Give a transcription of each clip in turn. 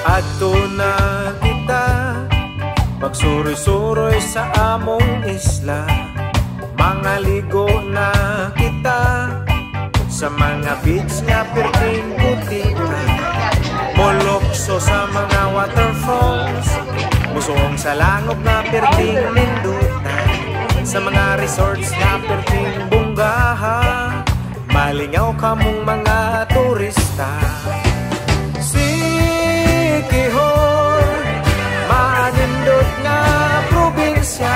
Adto na kita magsuroy-suroy sa among isla. Mga ligo na kita sa mga beach nga perting putika. Molokso sa mga waterfalls, musong sa langop nga perting nindutan. Sa mga resorts nga perting bunggaha, malingaw kamong mga turista. Sikihor, manindot nga probinsya.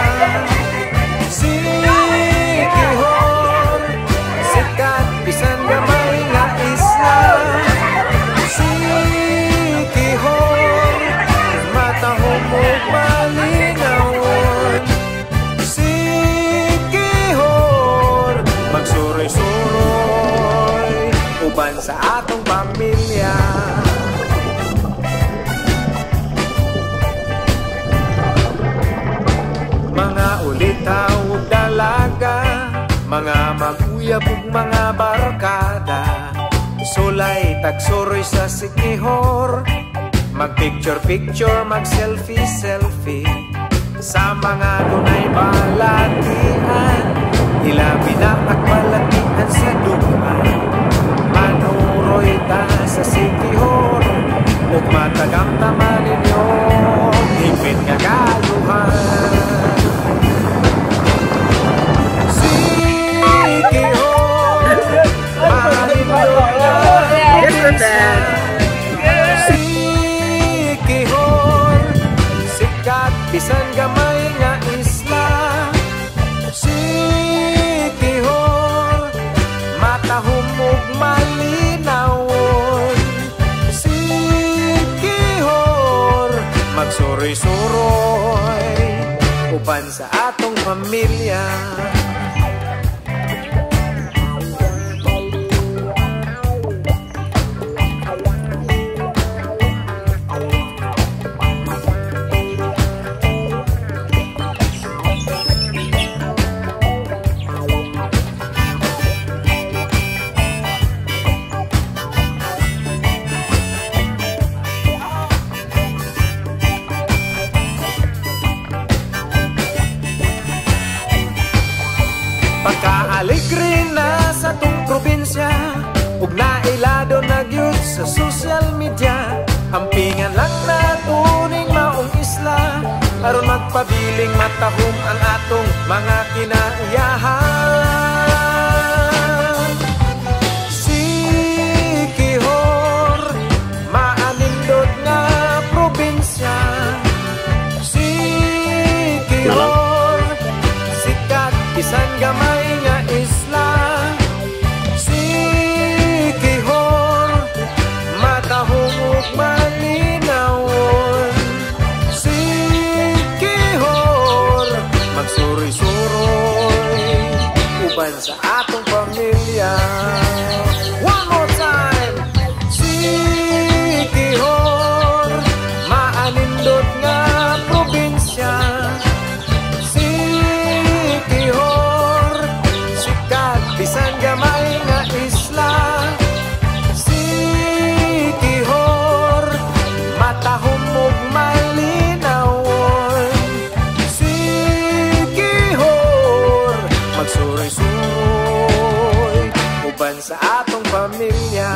Sikihor, sikat bisan gamay nga isla. Sikihor, matahom ug malingawon. Sikihor, magsuroy-suroy uban sa atong pamilya. Mga ulitaw ug dalaga, mga maguyab ug mga barkada, sulay tagsuroy sa Sikihor, mag-picture-picture, mag-selfie-selfie sa mga dunay balatian. Ilabi na akbalatian sa duman, manuroy ta sa Sikihor ug matagamtaman ninyo higpit nga kaluhan. Sikihor, sikat bisan gamay nga isla. Sikihor, matahom ug malinawon. Sikihor, magsuroy-suroy uban sa atong pamilya. Pagka-aligre na sa tong probinsya, ug nailado na gyud sa social media. Hampingan lang na tuning maong isla, aron magpabiling matahom ang atong mga kinaiyahan. Sikihor, maanindot nga probinsya. Sikihor, sikat bisan gamay nga isla. Sikihor, matahom ug malinawon. Sikihor, magsuroy-suroy uban sa atong pamilya. One more time. Sikihor, maanindot nga probinsya. Bisan gamay nga isla. Sikihor, matahom ug malinawon. Sikihor, magsuroy-suroy uban sa atong pamilya.